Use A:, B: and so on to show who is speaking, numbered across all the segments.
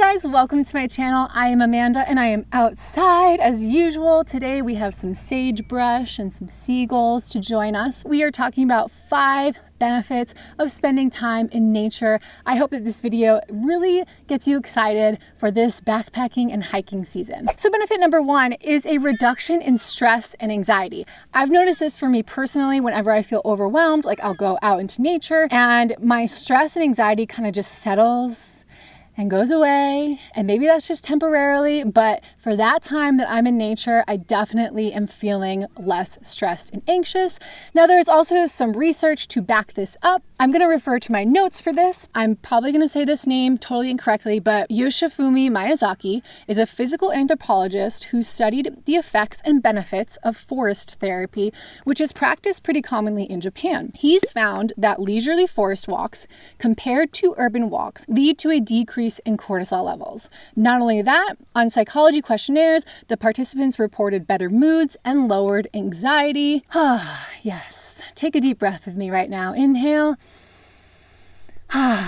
A: guys, welcome to my channel. I am Amanda and I am outside as usual. Today we have some sagebrush and some seagulls to join us. We are talking about 5 benefits of spending time in nature. I hope that this video really gets you excited for this backpacking and hiking season. So benefit number 1 is a reduction in stress and anxiety. I've noticed this for me personally. Whenever I feel overwhelmed, like I'll go out into nature and my stress and anxiety kind of just settles and goes away, and maybe that's just temporarily, but for that time that I'm in nature, I definitely am feeling less stressed and anxious. Now, there's also some research to back this up. I'm going to refer to my notes for this. I'm probably going to say this name totally incorrectly, but Yoshifumi Miyazaki is a physical anthropologist who studied the effects and benefits of forest therapy, which is practiced pretty commonly in Japan. He's found that leisurely forest walks compared to urban walks lead to a decrease in cortisol levels. Not only that, on psychology questionnaires, the participants reported better moods and lowered anxiety. Yes. Take a deep breath with me right now. Inhale. All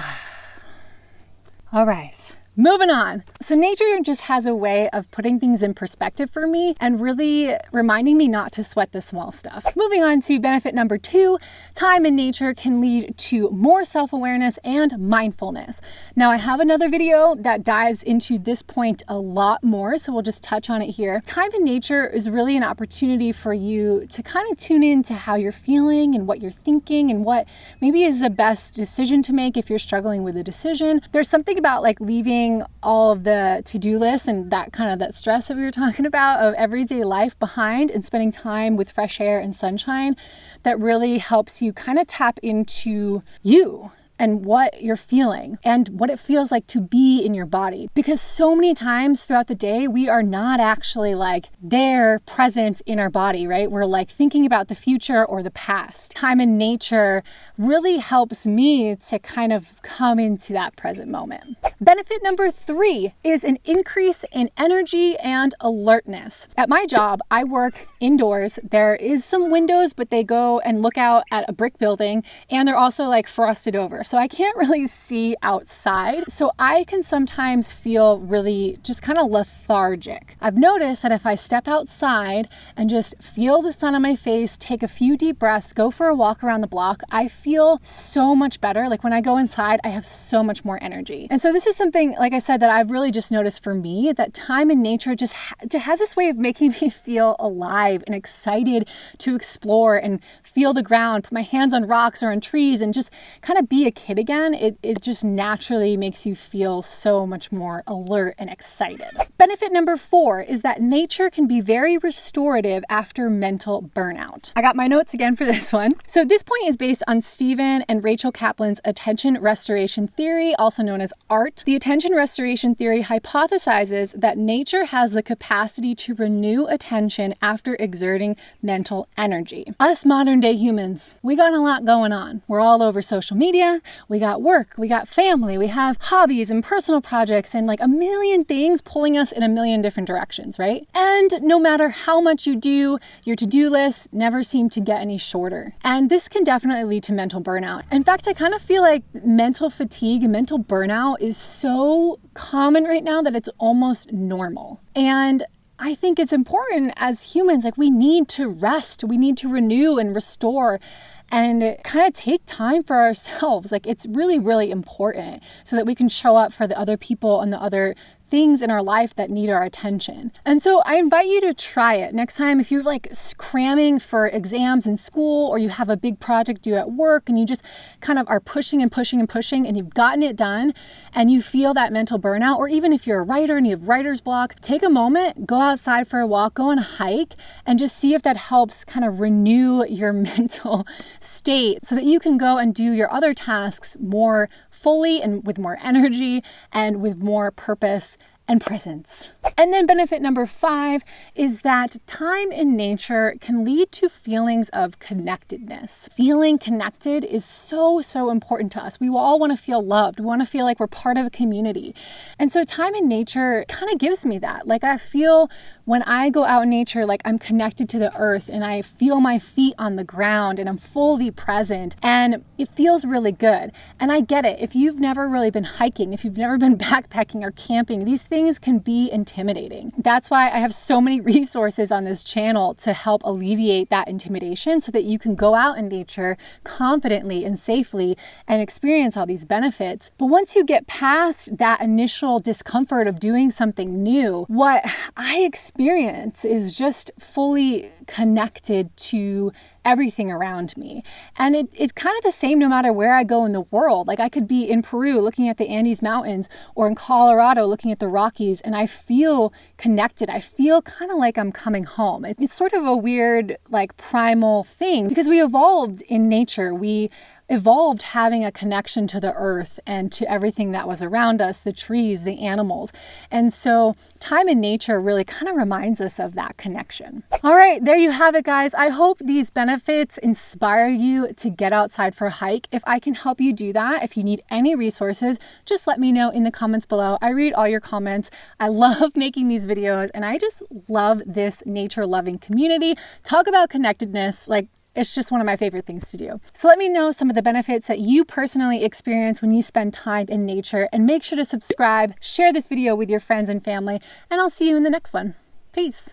A: right. Moving on. So nature just has a way of putting things in perspective for me and really reminding me not to sweat the small stuff. Moving on to benefit number 2, time in nature can lead to more self-awareness and mindfulness. Now, I have another video that dives into this point a lot more, so we'll just touch on it here. Time in nature is really an opportunity for you to kind of tune in to how you're feeling and what you're thinking and what maybe is the best decision to make if you're struggling with a decision. There's something about like leaving all of the to-do lists and that stress that we were talking about of everyday life behind and spending time with fresh air and sunshine that really helps you kind of tap into you and what you're feeling and what it feels like to be in your body. Because so many times throughout the day, we are not actually like there present in our body, right? We're like thinking about the future or the past. Time in nature really helps me to kind of come into that present moment. Benefit number 3 is an increase in energy and alertness. At my job, I work indoors. There is some windows, but they go and look out at a brick building and they're also like frosted over. So I can't really see outside. So I can sometimes feel really just kind of lethargic. I've noticed that if I step outside and just feel the sun on my face, take a few deep breaths, go for a walk around the block, I feel so much better. Like when I go inside, I have so much more energy. And so this is something, like I said, that I've really just noticed for me, that time in nature just has this way of making me feel alive and excited to explore and feel the ground, put my hands on rocks or on trees and just kind of be a kid again. It just naturally makes you feel so much more alert and excited. Benefit number 4 is that nature can be very restorative after mental burnout. I got my notes again for this one. So this point is based on Stephen and Rachel Kaplan's attention restoration theory, also known as ART. The attention restoration theory hypothesizes that nature has the capacity to renew attention after exerting mental energy. Us modern day humans, we got a lot going on. We're all over social media. We got work, we got family, we have hobbies and personal projects and like a million things pulling us in a million different directions, right? And no matter how much you do, your to-do lists never seem to get any shorter. And this can definitely lead to mental burnout. In fact, I kind of feel like mental fatigue and mental burnout is so common right now that it's almost normal. And I think it's important as humans, like we need to rest, we need to renew and restore and kind of take time for ourselves. Like it's really, really important so that we can show up for the other people and the other things in our life that need our attention. And so I invite you to try it. Next time, if you're like cramming for exams in school or you have a big project due at work and you just kind of are pushing and pushing and pushing and you've gotten it done and you feel that mental burnout, or even if you're a writer and you have writer's block, take a moment, go outside for a walk, go on a hike, and just see if that helps kind of renew your mental state so that you can go and do your other tasks more fully and with more energy and with more purpose and presence. And then benefit number 5 is that time in nature can lead to feelings of connectedness. Feeling connected is so important to us. We all want to feel loved. We want to feel like we're part of a community. And so time in nature kind of gives me that. Like I feel when I go out in nature, like I'm connected to the earth and I feel my feet on the ground and I'm fully present and it feels really good. And I get it. If you've never really been hiking, if you've never been backpacking or camping, these things can be intimidating. That's why I have so many resources on this channel to help alleviate that intimidation so that you can go out in nature confidently and safely and experience all these benefits. But once you get past that initial discomfort of doing something new, what I experience is just fully connected to everything around me. And it's kind of the same no matter where I go in the world. Like I could be in Peru looking at the Andes Mountains or in Colorado looking at the Rockies and I feel connected. I feel kind of like I'm coming home. It's sort of a weird like primal thing because we evolved in nature. We evolved having a connection to the earth and to everything that was around us, the trees, the animals. And so time in nature really kind of reminds us of that connection. All right, there you have it, guys. I hope these benefits inspire you to get outside for a hike. If I can help you do that, if you need any resources, just let me know in the comments below. I read all your comments. I love making these videos and I just love this nature loving community. Talk about connectedness, like it's just one of my favorite things to do. So let me know some of the benefits that you personally experience when you spend time in nature and make sure to subscribe, share this video with your friends and family, and I'll see you in the next one. Peace.